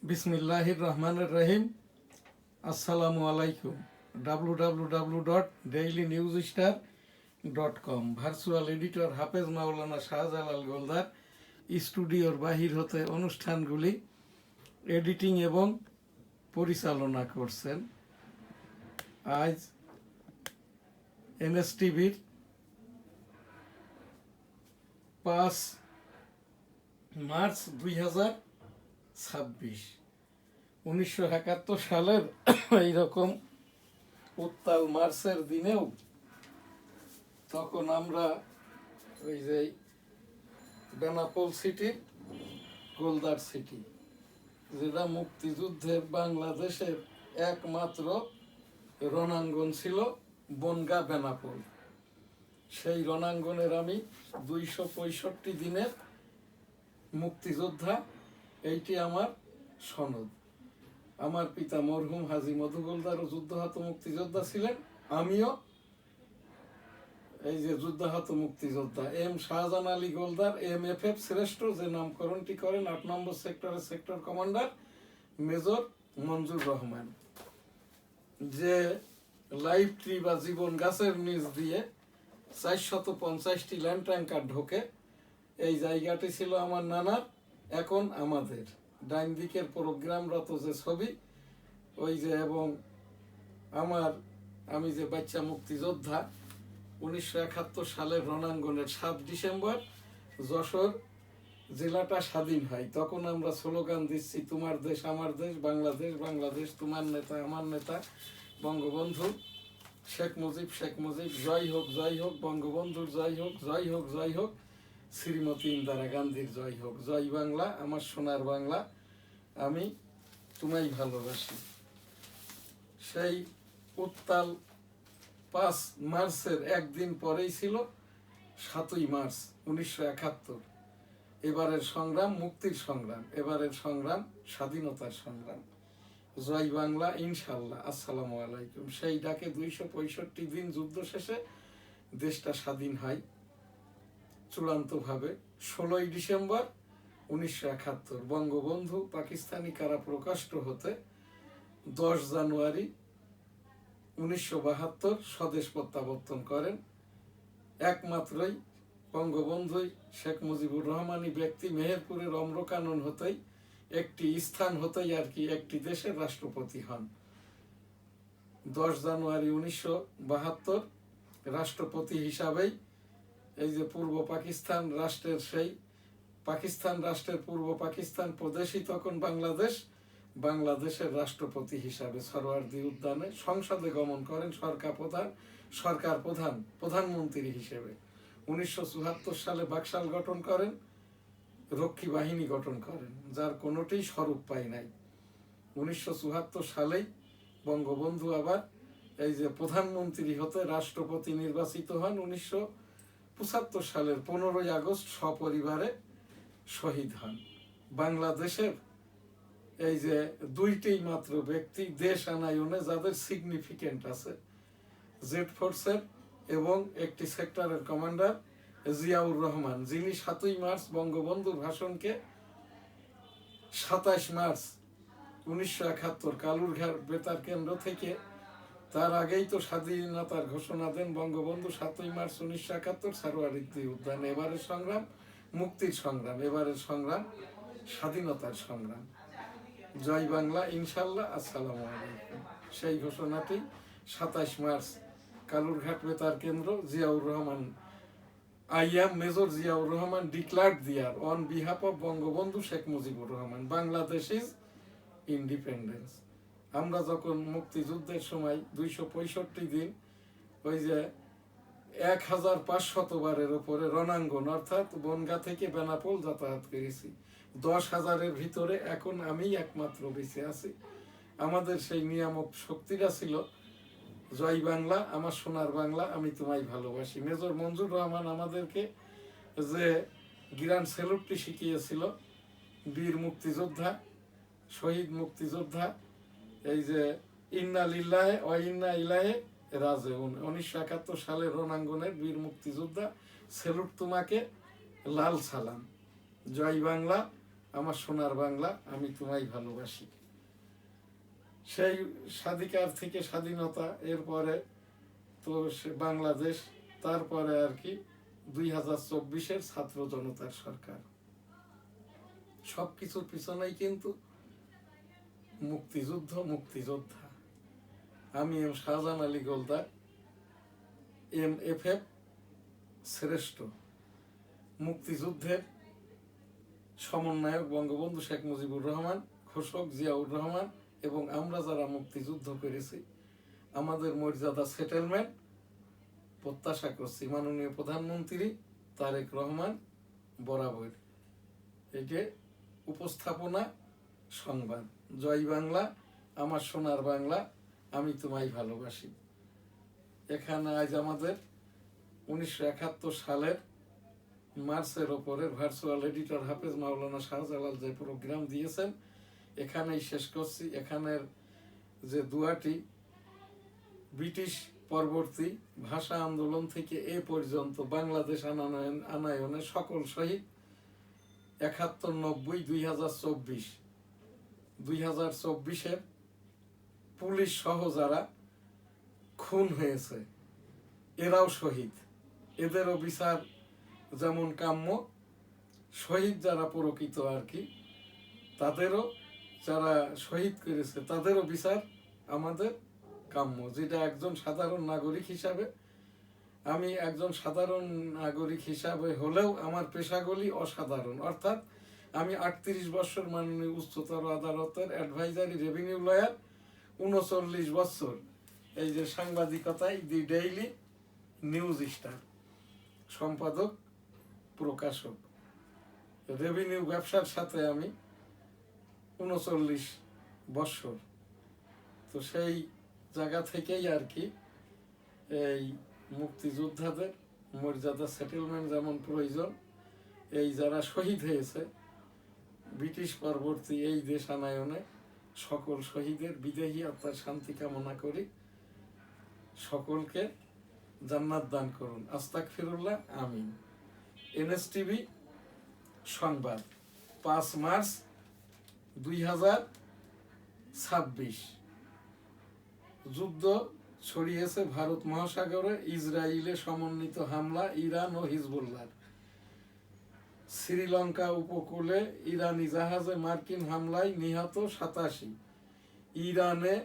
বিসমিল্লাহির রহমানির রহিম। আসসালামু আলাইকুম। www.dailynewsstar.com ভার্চুয়াল এডিটর হাফেজ মাওলানা শাহজালাল গোলদার স্টুডিওর বাহির হতে অনুষ্ঠানগুলি এডিটিং এবং পরিচালনা করছেন। আজ এনএসটিভির 5 মার্চ 2026, 1971 সালের এইরকম উত্তাল মার্চের দিনেও তখন আমরা ওই যে বেনাপোল সিটি, গোলদার সিটি, যেটা মুক্তিযুদ্ধের বাংলাদেশের একমাত্র রণাঙ্গন ছিল, বনগাঁ বেনাপোল। সেই রণাঙ্গনের আমি 265 দিনের মুক্তিযোদ্ধা, এইটি আমার সনদ। আমার পিতা মরহুম হাজী মধু গোলদারও যুদ্ধাহত মুক্তিযোদ্ধা ছিলেন, আমিও এই যে যুদ্ধাহত মুক্তিযোদ্ধা। এম শাহজাহান আলী গোলদার MFF শ্রেষ্ঠ, যে নামকরণটি করেন 8 নম্বর সেক্টরের সেক্টর কমান্ডার মেজর মঞ্জুর রহমান। যে লাইফ ট্রি বা জীবন গাছের নিচ দিয়ে 450টি ল্যান্ড ট্যাঙ্কার ঢোকে, এই জায়গাটি ছিল আমার নানার, এখন আমাদের। ডাইন দিকের প্রোগ্রামরত যে ছবি, ওই যে, এবং আমি যে বাচ্চা মুক্তিযোদ্ধা 1971 সালের রণাঙ্গনের 7 ডিসেম্বর যশোর জেলাটা স্বাধীন হয়। তখন আমরা স্লোগান দিচ্ছি, তোমার দেশ আমার দেশ, বাংলাদেশ বাংলাদেশ, তোমার নেতা আমার নেতা, বঙ্গবন্ধু শেখ মুজিব শেখ মুজিব, জয় হোক জয় হোক, বঙ্গবন্ধুর জয় হোক জয় হোক জয় হোক, শ্রীমতী ইন্দিরা গান্ধীর জয় হোক, জয় বাংলা আমার সোনার বাংলা, আমি তোমায় ভালোবাসি। সেই উত্তাল 5 মার্চের একদিন পরেই ছিল 7ই মার্চ 1971। এবারের সংগ্রাম মুক্তির সংগ্রাম, এবারের সংগ্রাম স্বাধীনতার সংগ্রাম। জয় বাংলা, ইনশাল্লাহ। আসসালামু আলাইকুম। সেই ডাকে 265 দিন যুদ্ধ শেষে দেশটা স্বাধীন হয় চূড়ান্তভাবে 16ই ডিসেম্বর 1971। বঙ্গবন্ধু পাকিস্তানি কারাপ্রকোষ্ঠ হতে 10 জানুয়ারি 1972 স্বদেশ প্রত্যাবর্তন করেন। একমাত্রই বঙ্গবন্ধুই শেখ মুজিবুর রহমানই ব্যক্তি মেহেরপুরের অম্রকানন হতেই, একটি স্থান হতেই আর কি, একটি দেশের রাষ্ট্রপতি হন। 10 জানুয়ারি 1972 রাষ্ট্রপতি হিসাবেই এই যে পূর্ব পাকিস্তান রাষ্ট্রের, সেই পাকিস্তান রাষ্ট্রের পূর্ব পাকিস্তান প্রদেশই তখন বাংলাদেশ, বাংলাদেশের রাষ্ট্রপতি হিসাবে সরোয়ার্দী উদ্যানে সংসদে গমন করেন সরকার প্রধানমন্ত্রী হিসেবে। 1974 সালে বাকশাল গঠন করেন, রক্ষী বাহিনী গঠন করেন, যার কোনোটিই স্বরূপ পায় নাই। 1974 সালেই বঙ্গবন্ধু আবার এই যে প্রধানমন্ত্রী হতে রাষ্ট্রপতি নির্বাচিত হন। 1975 সালের 15ই আগস্ট সপরিবারে শহীদ হন। বাংলাদেশের এই যে 2টি মাত্র ব্যক্তি দেশ আনায়নে যাদের সিগনিফিকেন্ট আছে, জেড ফোর্সের এবং একটি সেক্টরের কমান্ডার জিয়াউর রহমান, যিনি 7ই মার্চ বঙ্গবন্ধুর ভাষণকে 27 মার্চ 1971 কালুরঘাট বেতার কেন্দ্র থেকে, তার আগেই তো স্বাধীনতার ঘোষণা দেন বঙ্গবন্ধু 7ই মার্চ 1971 সরোয়ার্দী উদ্যানে। এবারের সংগ্রাম মুক্তির সংগ্রাম, এবারের সংগ্রাম স্বাধীনতার সংগ্রাম। জয় বাংলা, ইনশাল্লাহ। আসসালামু আলাইকুম। সেই ঘোষণাটি 27 মার্চ কালুরঘাট বেতার কেন্দ্র, Ziaur Rahman, I am Major Ziaur Rahman declared there on behalf of Bangabandhu Sheikh Mujibur Rahman, Bangladesh is independence. আমরা যখন মুক্তিযুদ্ধের সময় 265 দিন ওই যে 1500 বারের উপরে রণাঙ্গন অর্থাৎ বনগাঁ থেকে বেনাপোল যাতায়াত করেছি, 10,000-এর ভিতরে এখন আমি একমাত্র বেঁচে আছি। আমাদের সেই নিয়ামক শক্তিটা ছিল, জয় বাংলা আমার সোনার বাংলা, আমি তোমায় ভালোবাসি। মেজর মঞ্জুর রহমান আমাদেরকে যে গ্র্যান্ড স্যালুটটি শিখিয়েছিল, বীর মুক্তিযোদ্ধা, শহীদ মুক্তিযোদ্ধা, এই যে ইন্না লিল্লাহে ওয়া ইন্না ইলাইহি রাজিউন, 1971 সালের রণাঙ্গনের বীর মুক্তিযোদ্ধা, স্যালুট তোমাকে, লাল সালাম। জয় বাংলা, আমার সোনার বাংলা, আমি তোমায় ভালোবাসি। সেই স্বাধিকার থেকে স্বাধীনতা, এরপরে তো বাংলাদেশ, তারপরে আর কি 2024-এর ছাত্র জনতার সরকার। সব কিছুর পিছনেই কিন্তু মুক্তিযুদ্ধ, মুক্তিযোদ্ধা। আমি এম শাহজাহান আলী গোলদার, MFF শ্রেষ্ঠ, মুক্তিযুদ্ধের সমন্বয়ক বঙ্গবন্ধু শেখ মুজিবুর রহমান, ঘোষক জিয়াউর রহমান, এবং আমরা যারা মুক্তিযুদ্ধ করেছি আমাদের মর্যাদা সেটেলমেন্ট প্রত্যাশা করছি মাননীয় প্রধানমন্ত্রী তারেক রহমান বরাবর। এটি উপস্থাপনা সংবাদ। জয় বাংলা, আমার সোনার বাংলা, আমি তোমায় ভালোবাসি। এখানে আজ আমাদের 1971 সালের মার্চের ওপরের ভার্চুয়াল এডিটর হাফেজ মাওলানা শাহজালাল যে প্রোগ্রাম দিয়েছেন, এখানেই শেষ করছি। এখানের যে দুয়াটি ব্রিটিশ পরবর্তী ভাষা আন্দোলন থেকে এ পর্যন্ত বাংলাদেশ আনায়নে সকল শহীদ 71, 90, 2024, 2024-এর পুলিশ সহ যারা খুন হয়েছে এরাও শহীদ, এদেরও বিচার যেমন কাম্য, শহীদ যারা প্রকৃত আর কি তাদেরও, যারা শহীদ করেছে তাদেরও বিচার আমাদের কাম্য। যেটা একজন সাধারণ নাগরিক হিসাবে, আমি একজন সাধারণ নাগরিক হিসাবে হলেও আমার পেশাগুলি অসাধারণ। অর্থাৎ আমি 38 বছর মাননীয় উচ্চতর আদালতের অ্যাডভাইজারি রেভিনিউ লয়ার, 39 বছর এই যে সাংবাদিকতায় দি ডেইলি নিউজ স্টার সম্পাদক, প্রকাশক, রেভিনিউ ব্যবসার সাথে আমি 39 বছর। তো সেই জায়গা থেকেই আর কি এই মুক্তিযোদ্ধাদের মর্যাদা সেটেলমেন্ট যেমন প্রয়োজন, এই যারা শহীদ হয়েছে ব্রিটিশ পরবর্তী এই দেশ আনায়নে সকল শহীদের বিদেহী আত্মার শান্তি কামনা করি। সকলকে জান্নাত দান করুন, আস্তাগফিরুল্লাহ, আমিন। NSTV সংবাদ, 5 মার্চ 2026। যুদ্ধ ছড়িয়েছে ভারত মহাসাগরে, ইসরায়েলে সমন্বিত হামলা ইরান ও হিজবুল্লাহর। শ্রীলঙ্কা উপকূলে ইরানি জাহাজে মার্কিন হামলায় নিহত 87। ইরানে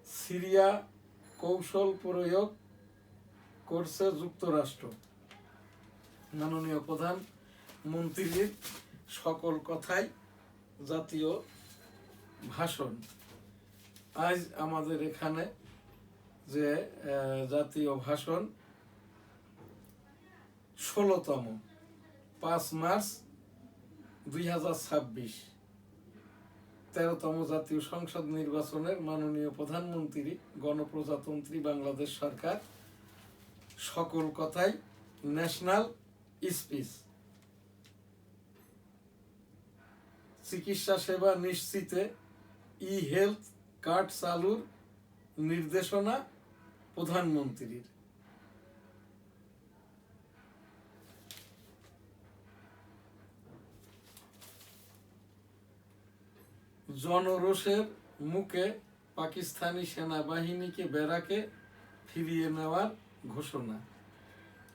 সিরিয়া কৌশল প্রয়োগ করছে যুক্তরাষ্ট্র। মাননীয় প্রধানমন্ত্রীর সকল কথাই জাতীয় ভাষণ। আজ আমাদের এখানে যে জাতীয় ভাষণ 16তম, 5 মার্চ 2026, 13তম জাতীয় সংসদ নির্বাচনের মাননীয় প্রধানমন্ত্রী গণপ্রজাতন্ত্রী বাংলাদেশ সরকার সকল কথাই ন্যাশনাল স্পিচ। চিকিৎসা সেবা নিশ্চিতে হেলথ কার্ড চালুর নির্দেশনা প্রধানমন্ত্রীর। জনরোষের মুখে পাকিস্তানি সেনাবাহিনীকে ব্যারাকে ফিরিয়ে নেওয়ার ঘোষণা।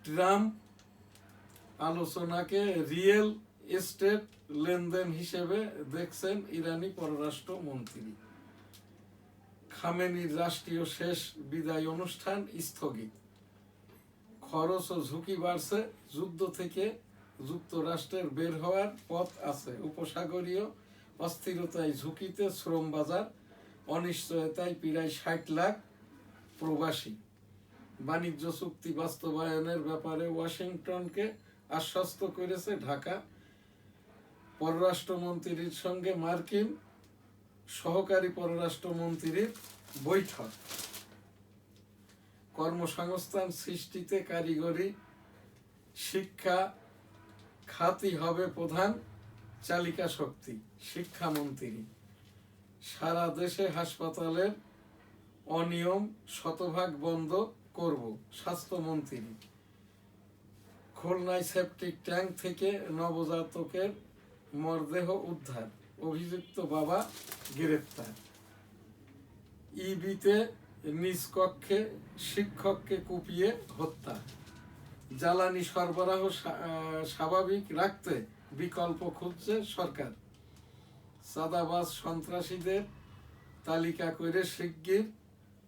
ট্রাম্প আলোচনাকে রিয়েল এস্টেট লেনদেন হিসেবে দেখছেন ইরানি পররাষ্ট্রমন্ত্রী। খামেনির রাষ্ট্রীয় শেষ বিদায় অনুষ্ঠান স্থগিত। খরচ ও ঝুঁকি বাড়ছে, যুদ্ধ থেকে যুক্তরাষ্ট্রের বের হওয়ার পথ আছে। উপসাগরীয় অস্থিরতায় ঝুঁকিতে শ্রম বাজার, অনিশ্চয়তায় প্রায় 60 লাখ প্রবাসী। বাণিজ্য চুক্তি বাস্তবায়নের ব্যাপারে ওয়াশিংটনকে আশ্বস্ত করেছে ঢাকা। পররাষ্ট্রমন্ত্রীর সঙ্গে মার্কিন সহকারী পররাষ্ট্রমন্ত্রীর বৈঠক। কর্মসংস্থান সৃষ্টিতে কারিগরি শিক্ষা খাতই হবে প্রধান চালিকা শক্তি, শিক্ষামন্ত্রী। সারা দেশে হাসপাতালের অনিয়ম শতভাগ বন্ধ করব, স্বাস্থ্যমন্ত্রী। খুলনায় সেপটিক ট্যাঙ্ক থেকে নবজাতকের মরদেহ উদ্ধার, অভিযুক্ত বাবা গ্রেপ্তার। ইবিতে নিজ কক্ষে শিক্ষককে কুপিয়ে হত্যা। জ্বালানি সরবরাহ স্বাভাবিক রাখতে বিকল্প খুঁজছে সরকার। চাঁদাবাজ সন্ত্রাসীদের তালিকা করে শিগগির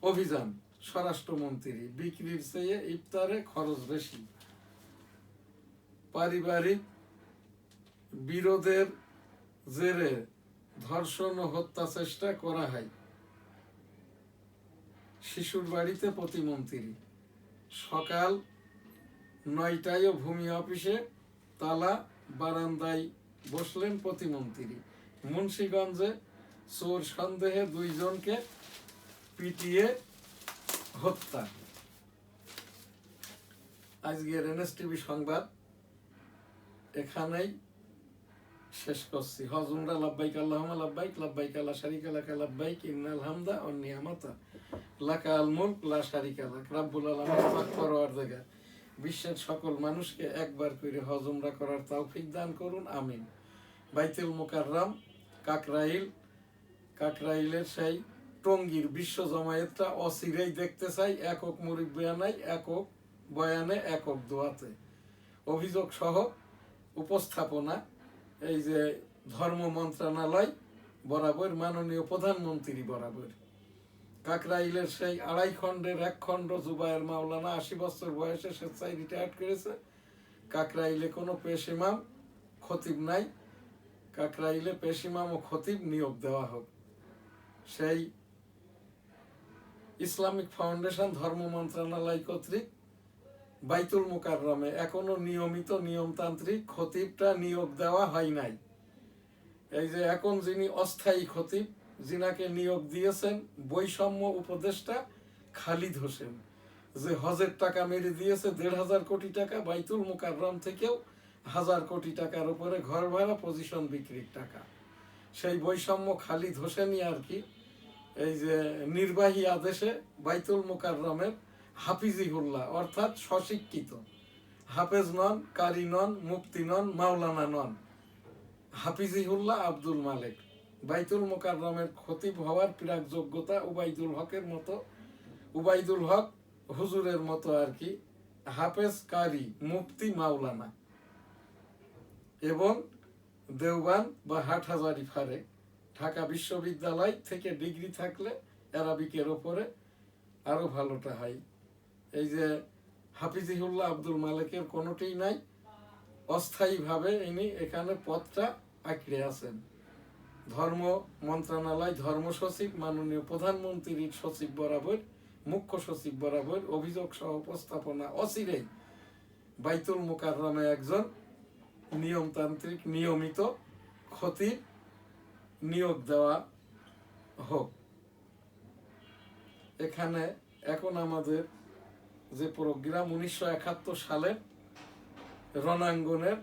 অভিযান, স্বরাষ্ট্রমন্ত্রী। বিক্রির চেয়ে ইফতারে খরচ বেশি। পারিবারিক বিরোধের জেরে ধর্ষণ ও হত্যা চেষ্টা করা হয়। শিশুর বাড়িতে প্রতিমন্ত্রী। সকাল 9টায় ভূমি অফিসে তালা, বারান্দায় বসলেন প্রতিমন্ত্রী। মুন্সিগঞ্জে চোর সন্দেহে 2 জনকে পিটিয়ে হত্যা। আজকের এনএসটিভি সংবাদ এখানেই শেষ করছি। হজুমরা লাব্বাইক আল্লাহুম্মা লাব্বাইক, লাব্বাইক লা শারীকা লাকা লাব্বাইক, ইন্নাল হামদা ওয়ান নি'মাতা লাকা আল মুলক লা শারীকা লাক। রব্বুল আলামিন পাক পরওয়ারদিগার বিশ্বের সকল মানুষকে একবার করে হজুমরা করার তৌফিক দান করুন, আমিন। বাইতুল মুকাররম কাকরাইলের সেই টঙ্গীর বিশ্ব জমায়েতটা অচিরেই দেখতে চাই, একক মুরিব্বিয়ানায়, একক বয়ানে, একক দোয়াতে। অভিযোগ সহ উপস্থাপনা এই যে ধর্ম মন্ত্রণালয় বরাবর, মাননীয় প্রধানমন্ত্রী বরাবর। কাকরাইলের সেই 2.5 খণ্ডের 1 খণ্ড জুবায়ের মাওলানা 80 বছর বয়সে স্বেচ্ছায় রিটায়ার্ড করেছে। কাকরাইলে কোনো পেশ ইমাম খতিব নাই, কাকরাইলে পেশ ইমাম ও খতিব নিয়োগ দেওয়া হোক। সেই ইসলামিক ফাউন্ডেশন ধর্ম মন্ত্রণালয় কর্তৃক বাইতুল মুকাররমে এখনো নিয়মিত নিয়মতান্ত্রিক খতিবটা নিয়োগ দেওয়া হয় নাই। এই যে এখন যিনি অস্থায়ী খতিব, যিনাকে নিয়োগ দিয়েছেন বৈষম্য উপদেষ্টা খালিদ হোসেন, যে হজের টাকা মেরে দিয়েছে 1,500 কোটি টাকা, বাইতুল মুকাররম থেকেও 1000 কোটি টাকার উপরে ঘর ভাড়া, পজিশন বিক্রির টাকা। সেই বৈষম্য খালিদ হোসেনই আর কি এই যে নির্বাহী আদেশে বাইতুল মুকাররমের হাফিজিহুল্লাহ অর্থাৎ স্বশিক্ষিত, হাফেজ নন, কারি নন, মুফতি নন, মাওলানা নন, হাফিজিহুল্লাহ আব্দুল মালেক বাইতুল মুকাররমের খতিব হওয়ার প্রাক যোগ্যতা উবাইদুল হক হুজুরের মতো আর কি হাফেজ, কারি, মুফতি, মাওলানা। এবং দেওবান বা হাটহাজারি ফারেক ঢাকা বিশ্ববিদ্যালয় থেকে ডিগ্রি থাকলে অ্যারাবিকের ওপরে আরো ভালোটা হয়। এই যে হাফিজিহুল্লাহ আব্দুল মালেকের কোনোটিই নাই, অস্থায়ীভাবে ইনি এখানে পদটা আঁকড়ে আছেন। ধর্ম মন্ত্রণালয় ধর্ম সচিব, মাননীয় প্রধানমন্ত্রীর সচিব বরাবর, মুখ্য সচিব বরাবর অভিযোগ সহ উপস্থাপনা অচিরেই বাইতুল মুকাররমে একজন নিয়মতান্ত্রিক নিয়মিত খতিব নিয়োগ দেওয়া হোক। এখানে এখন আমাদের যে প্রোগ্রাম 1971 সালের রণাঙ্গনের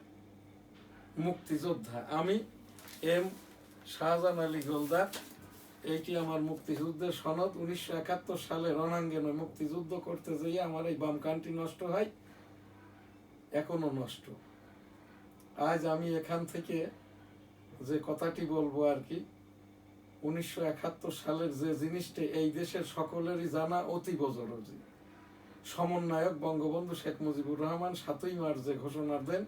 মুক্তিযোদ্ধা, আমি এম শাহজাহান আলী গোলদার, এইটি আমার মুক্তিযুদ্ধের সনদ। 1971 সালে রণাঙ্গনে মুক্তিযুদ্ধ করতে যেয়ে আমার এই বাম কানটি নষ্ট হয়, এখনো নষ্ট। আজ আমি এখান থেকে যে কথাটি বলবো আর কি, 1971 সালের যে জিনিসটি এই দেশের সকলেরই জানা অতীব জরুরি। সমন্বয়ক বঙ্গবন্ধু শেখ মুজিবুর রহমান 7ই মার্চ যে ঘোষণা দেন,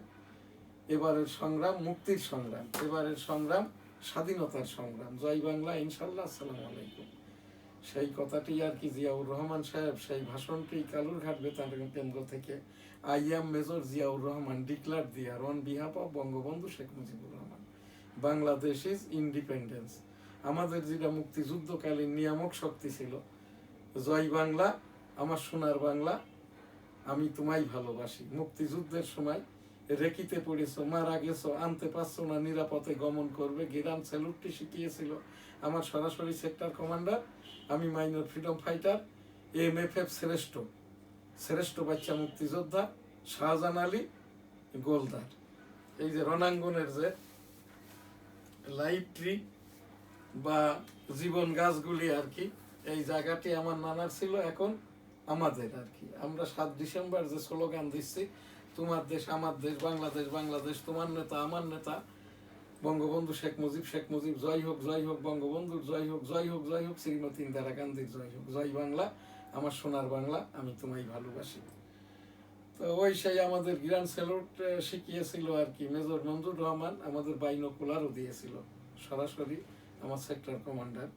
এবারের সংগ্রাম মুক্তির সংগ্রাম, এবারের সংগ্রাম স্বাধীনতার সংগ্রাম, জয় বাংলা ইনশাল্লাহ, আসসালামু আলাইকুম। সেই কথাটি আর কি জিয়াউর রহমান সাহেব সেই ভাষণটি কালুরঘাট বেতার কেন্দ্র থেকে I am major Ziaur Rahman declare দিয়ার on behalf of Bangabandhu Sheikh Mujibur Rahman, Bangladesh is independence. আমাদের যেটা মুক্তিযুদ্ধকালীন নিয়ামক শক্তি ছিল, জয় বাংলা আমার সোনার বাংলা, আমি তোমায় ভালোবাসি। মুক্তিযুদ্ধের সময় রেকিতে পড়েছো, মারা গেছো, আনতে পারছো না, নিরাপদে গমন করবে, গিরান স্যালুটটি শিখিয়েছিল আমার সরাসরি সেক্টর কমান্ডার, আমি মাইনর ফ্রিডম ফাইটার MFF শ্রেষ্ঠ বাচ্চা মুক্তিযোদ্ধা শাহজাহান আলী গোলদার। এই যে রণাঙ্গনের যে লাইভ ট্রি বা জীবন গাছগুলি আর কি, এই জায়গাটি আমার নানার ছিল, এখন আমাদের আর কি। আমরা 7 ডিসেম্বর যে স্লোগান দিচ্ছি, তোমার দেশ আমার দেশ, বাংলাদেশ বাংলাদেশ, তোমার নেতা আমার নেতা, বঙ্গবন্ধু শেখ মুজিব, শেখ মুজিব জয় হোক, জয় হোক বঙ্গবন্ধুর জয় হোক, জয় হোক, জয় হোক শ্রীমতী ইন্দিরা গান্ধীর জয় হোক, জয় বাংলা, আমার সোনার বাংলা, আমি তোমায় ভালোবাসি। তো ওই সেই আমাদের গ্র্যান্ড স্যালুট শিখিয়েছিল আর কি মেজর মঞ্জুর রহমান, আমাদের বাইনোকুলারও দিয়েছিল সরাসরি আমার সেক্টর কমান্ডার।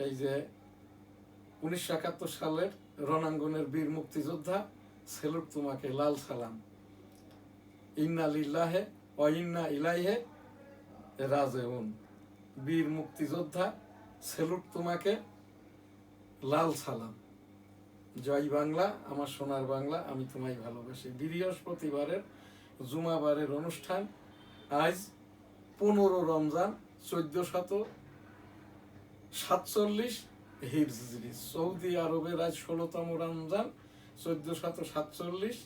এই যে 1971 সালের রণাঙ্গনের বীর মুক্তিযোদ্ধা, স্যালুট তোমাকে, লাল সালাম, ইন্না লিল্লাহে ওয়া ইন্না ইলাইহি রাজিউন। বীর মুক্তিযোদ্ধা, স্যালুট তোমাকে, লাল সালাম, জয় বাংলা, আমার সোনার বাংলা, আমি তোমায় ভালোবাসি। বৃহস্পতিবারের জুমাবারের অনুষ্ঠান আজ 15 রমজান 1447 হিজরি। সৌদি আরবের আজ 16তম রমজান 1447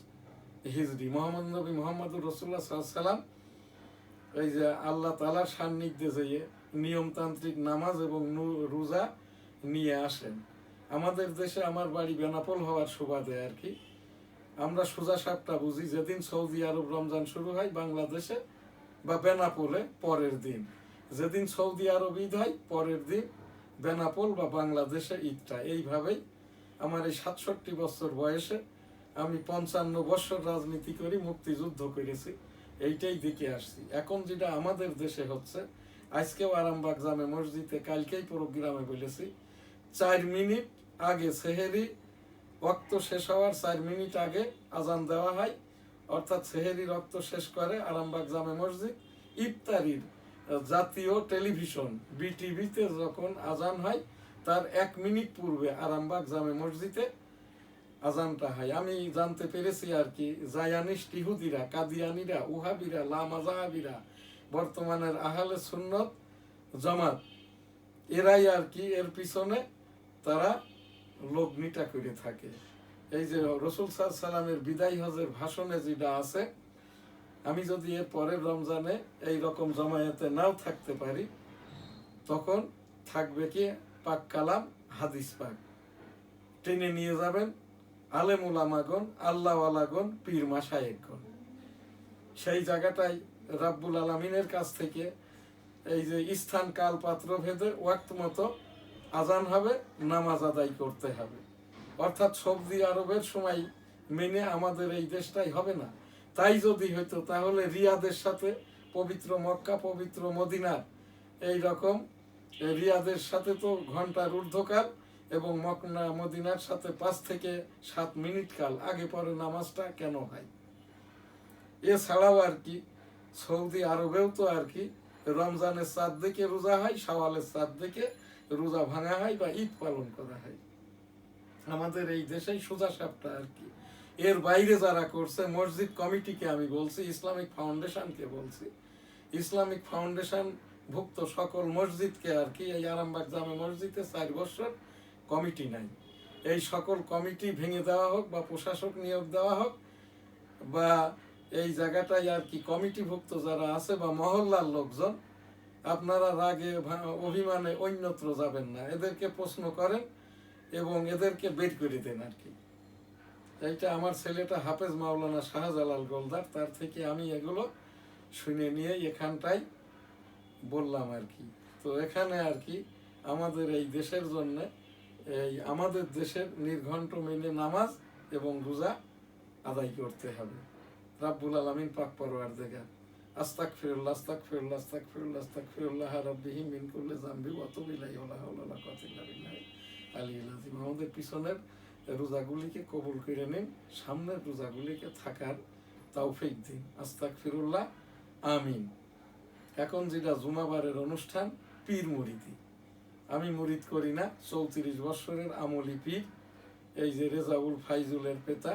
হিজরি। মোহাম্মদ নবী মোহাম্মদুর রাসূলুল্লাহ সাল্লাল্লাহু আলাইহি সাল্লাম এই যে আল্লাহ তাআলার সান্নিধ্যে যেয়ে নিয়মতান্ত্রিক নামাজ এবং রোজা নিয়ে আসেন। আমাদের দেশে, আমার বাড়ি বেনাপোল হওয়ার সুবাদে আর কি, আমরা সোজা সাপটা বুঝি, যেদিন সৌদি আরব রমজান শুরু হয় বাংলাদেশে বা বেনাপোলে পরের দিন, যেদিন সৌদি আরব ঈদ হয় পরের দিন বেনাপোল বা বাংলাদেশে ঈদটা। এইভাবেই আমার এই 67 বছর বয়সে আমি 55 বছর রাজনীতি করি, মুক্তিযুদ্ধ করেছি, এইটাই দেখে আসছি। এখন যেটা আমাদের দেশে হচ্ছে, আজকেও আরামবাগ জামে মসজিদে, কালকেই প্রোগ্রামে বলেছি, 4 মিনিট আগে সেহেরি রক্ত শেষ হওয়ার 4 মিনিট আগে আজান দেওয়া হয়, অর্থাৎ সেহেরি রক্ত শেষ করে আরামবাগ জামে মসজিদ। ইফতারির জাতীয় টেলিভিশন বিটিভিতে যখন আজান হয় তার 1 মিনিট পূর্বে আরামবাগ জামে মসজিদে আজানটা হয়। আমি জানতে পেরেছি আর কি, জায়ানিস্ট ইহুদিরা, কাদিয়ানিরা, উহাবিরা, লামাজাহাবিরা, বর্তমানের আহলে সুন্নত জামাত, এরাই আর কি এর পিছনে তারা লগ্নিটা করে থাকে। এই যে রাসূল সাল্লাল্লাহু আলাইহি সাল্লামের বিদায় হজের ভাষণে যেটা আছে, আমি যদি এর পরের রমজানে এই রকম জমায়েতে নাও থাকতে পারি, তখন থাকবে কি পাক কালাম, হাদিস পাক টেনে নিয়ে যাবেন আলেম উলামাগণ, আল্লাহওয়ালাগণ, পীর মাশায়েখগণ। সেই জায়গাটাই রাব্বুল আলামিনের কাছ থেকে এই যে স্থান কাল পাত্র ভেদে ওয়াক্ত মতো আজান হবে, নামাজ আদায় করতে হবে। অর্থাৎ সৌদি আরবের সময় মেনে আমাদের এই দেশটাই হবে না। তাই যদি হইতো তাহলে রিয়াদের সাথে পবিত্র মক্কা, পবিত্র মদিনার এই রকম, রিয়াদের সাথে তো ঘন্টার ঊর্ধ্বকাল এবং মক্কা মদিনার সাথে 5 থেকে 7 মিনিট কাল আগে পরে নামাজটা কেন হয়। এছাড়াও আর কি সৌদি আরবেও তো আর কি রমজানের 4 দিকে রোজা হয়, শাওয়ালের 4 দিকে রোজা ভাঙা হয় বা ঈদ পালন করা হয়। আমাদের এই দেশেই সোজা সাপটা আর কি। এর বাইরে যারা করছে, মসজিদ কমিটিকে আমি বলছি, ইসলামিক ফাউন্ডেশনকে বলছি, ইসলামিক ফাউন্ডেশন ভুক্ত সকল মসজিদকে আর কি, এই আরামবাগ জামে মসজিদে 4 বছর কমিটি নাই, এই সকল কমিটি ভেঙে দেওয়া হোক বা প্রশাসক নিয়োগ দেওয়া হোক, বা এই জায়গাটায় আর কি কমিটিভুক্ত যারা আছে বা মহল্লার লোকজন, আপনারা রাগে অভিমানে অন্যত্র যাবেন না, এদেরকে প্রশ্ন করেন এবং এদেরকে বের করে দেন আর কি। এইটা আমার ছেলেটা হাফেজ মাওলানা শাহজালাল গোলদার, তার থেকে আমি এগুলো শুনে নিয়ে এখানটাই বললাম আর কি। তো এখানে আর কি আমাদের এই দেশের জন্য, এই আমাদের দেশের নির্ঘণ্ট মেনে নামাজ এবং রোজা আদায় করতে হবে। রাব্বুল আলামিন পাক পরওয়ারদিগার, আস্তাগফিরুল্লাহ, আস্তাগফিরুল্লাহ, আস্তাগফিরুল্লাহ, আস্তাগফিরুল্লাহ রাব্বিহি মিন কুল্লি যামবি ওয়া তুবু ইলাইহি ওয়া লা হাওলা ওয়া লা কুওয়াতা ইল্লা বিল্লাহ আলিয়্যিল আযীম। আমাদের পিছনের রোজাগুলিকে কবুল করে নিন, সামনের রোজাগুলিকে থাকার তৌফিক দিন। আস্তাগফিরুল্লাহ, আমিন। এখন যেটা জুমাবারের অনুষ্ঠান, পীর মুরিদি, আমি মুরিদ করি না, 34 বছরের আমলি পীর, এই যে রেজাউল ফাইজুলের পিতা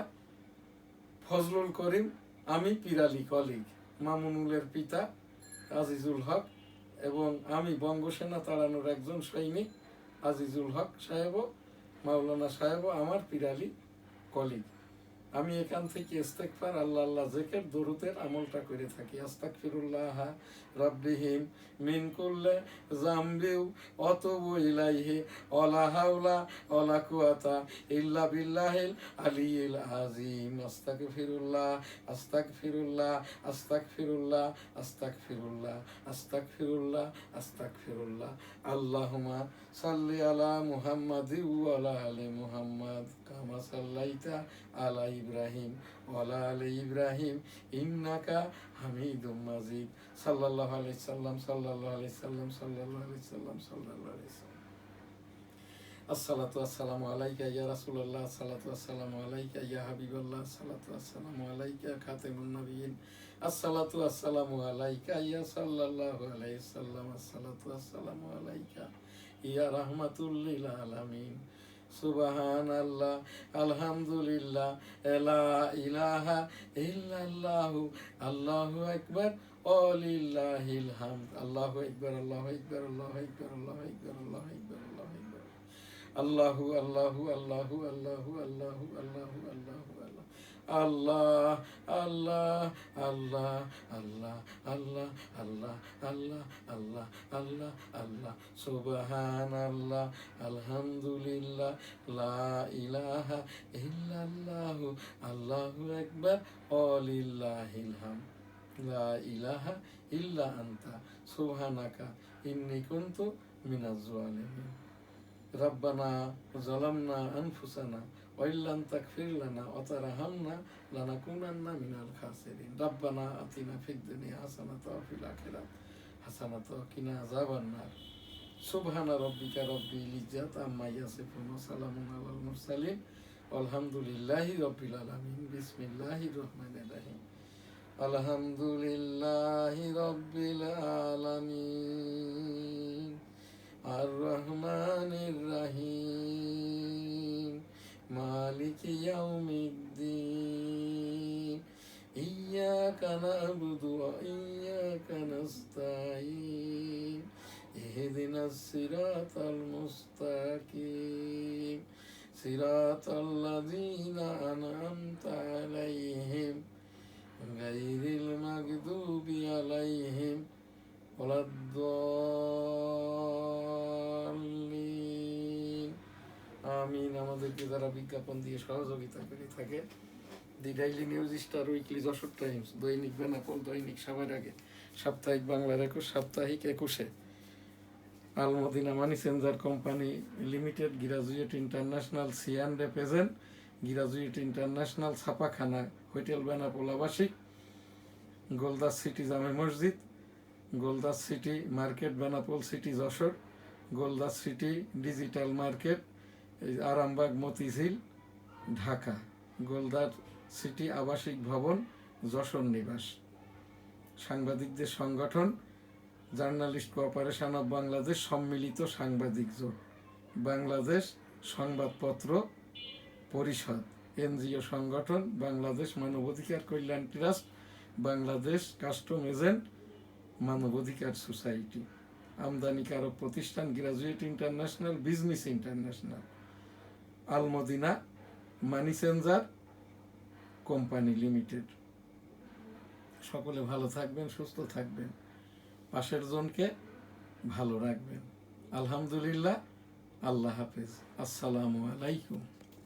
ফজলুল করিম, আমি পীরালি কলিগ, মামুনুলের পিতা আজিজুল হক, এবং আমি বঙ্গসেনা তাড়ানোর একজন সৈনিক আজিজুল হক সাহেব, মাওলানা সাহেব আমার পীরালি কলিগ। আমি এখান থেকে ইস্তেগফার, আল্লাহ আল্লাহ জিকির, দরুদের আমলটা করে থাকি। আস্তাগফিরুল্লাহ রাব্বিহিম মিন কুল্লি যামবিউ ওয়া তুবু ইলাইহি ওয়ালা হাওলা ওয়ালা কুওয়াতা ইল্লা বিল্লাহিল আলিয়্যিল আযীম। আস্তাগফিরুল্লাহ আস্তাগফিরুল্লাহ আস্তাগফিরুল্লাহ আস্তাগফিরুল্লাহ আস্তাগফিরুল্লাহ আস্তাগফিরুল্লাহ। আল্লাহুম্মা সাল্লি আলা মুহাম্মাদি ওয়া আলা আলি মুহাম্মাদ কামা সাল্লাইতা আলা ইব্রাহিম ওয়া আলা আলি ইব্রাহিম ইন্নাকা হামিদুম মাজিদ। সাল্লাল্লাহু আলাইহি সাল্লাম সাল্লাল্লাহু আলাইহি সাল্লাম সাল্লাল্লাহু আলাইহি সাল্লাম সাল্লাল্লাহু আলাইহি সাল্লাম। আসসালাতু আসসালামু আলাইকা ইয়া রাসূলুল্লাহ, আসসালাতু আসসালামু আলাইকা ইয়া হাবিবাল্লাহ, আসসালাতু আসসালামু আলাইকা খাতামুন নবিয়্যিন, আসসালাতু আসসালামু আলাইকা ইয়া সাল্লাল্লাহু আলাইহি সাল্লাম, আসসালাতু আসসালামু আলাইকা ইয়া রাহমাতুল লিল আলামিন। সুবহানাল্লাহ, আলহামদুলিল্লাহ, লা ইলাহা ইল্লাল্লাহু, আল্লাহু আকবার, ওয়ালিল্লাহিল হামদ। আল্লাহু আকবার, আল্লাহু আকবার, আল্লাহু আকবার, আল্লাহু আকবার, আল্লাহু আকবার, আল্লাহু আকবার। আল্লাহু আল্লাহু আল্লাহু আল্লাহু আল্লাহু আল্লাহু আল্লাহু আল্লাহ আল্লাহ আল্লাহ আল্লাহ আল্লাহ আল্লাহ আল্লাহ আল্লাহ আল্লাহ আল্লাহ। সুবহানাল্লাহ, আলহামদুলিল্লাহ, লা ইলাহা ইল্লাল্লাহু, আল্লাহু আকবার, ওয়ালিল্লাহিল হামদ। লা ইলাহা ইল্লা আনতা সুবহানাকা ইন্নী কুনতু মিনাজ জালিমিন। রব্বানা যালামনা আনফুসানা ওয়া ইল্লাম তাগফির লানা ওয়া তারহামনা লানাকুনান্না মিনাল খাসিরিন। রব্বানা আতিনা ফিদ দুনিয়া হাসানাতাও ওয়া ফিল আখিরাতি হাসানাতাও ওয়া কিনা আযাবান নার। সুবহানা রাব্বিকা রাব্বিল ইজ্জাতি আম্মা ইয়াসিফুন ওয়া সালামুন আলাল মুরসালিন ওয়ালহামদুলিল্লাহি রাব্বিল আলামিন। বিসমিল্লাহির রহমানির রহিম। আলহামদুলিল্লাহি রাব্বিল আলামিন আর রহমানির রহিম মালিকি ইয়াউমিদ্দিন ইয়্যাকা না'বুদু ওয়া ইয়্যাকা নাস্তাঈন ইহদিনাস সিরাতাল মুস্তাকিম সিরাতাল্লাযীনা আন'আমতা আলাইহিম গায়রিল মাগদুবি আলাইহিম ওয়ালাদ-দাল্লিন। আমিন। আমাদেরকে যারা বিজ্ঞাপন দিয়ে সহযোগিতা করে থাকে, the daily news star, weekly Jessore times, দৈনিক বেনাপোল, দৈনিক সবার আগে, সাপ্তাহিক বাংলার 21, সাপ্তাহিক 21, Al Madina money changer company limited, graduate international C and F agent, graduate international ছাপাখানা, হোটেল বেনাপোল আবাসিক, গোলদাস সিটি জামে মসজিদ, Goldas city market Benapole city Jessore, Goldas city digital market Arambagh Motijheel Dhaka, Goldas city আবাসিক ভবন যশোর নিবাস। সাংবাদিকদের সংগঠন জার্নালিস্ট কোঅপারেশন অব বাংলাদেশ সম্মিলিত সাংবাদিক জোট, বাংলাদেশ সংবাদপত্র পরিষদ, এনজিও সংগঠন বাংলাদেশ মানবাধিকার কল্যাণ ট্রাস্ট, বাংলাদেশ কাস্টম এজেন্ট মানবাধিকার সোসাইটি, আমদানিকারক প্রতিষ্ঠান graduate international business international, Al Madina money changer company limited. সকলে ভালো থাকবেন, সুস্থ থাকবেন, পাশের জনকে ভালো রাখবেন। আলহামদুলিল্লাহ। আল্লাহ হাফেজ। আসসালামু আলাইকুম।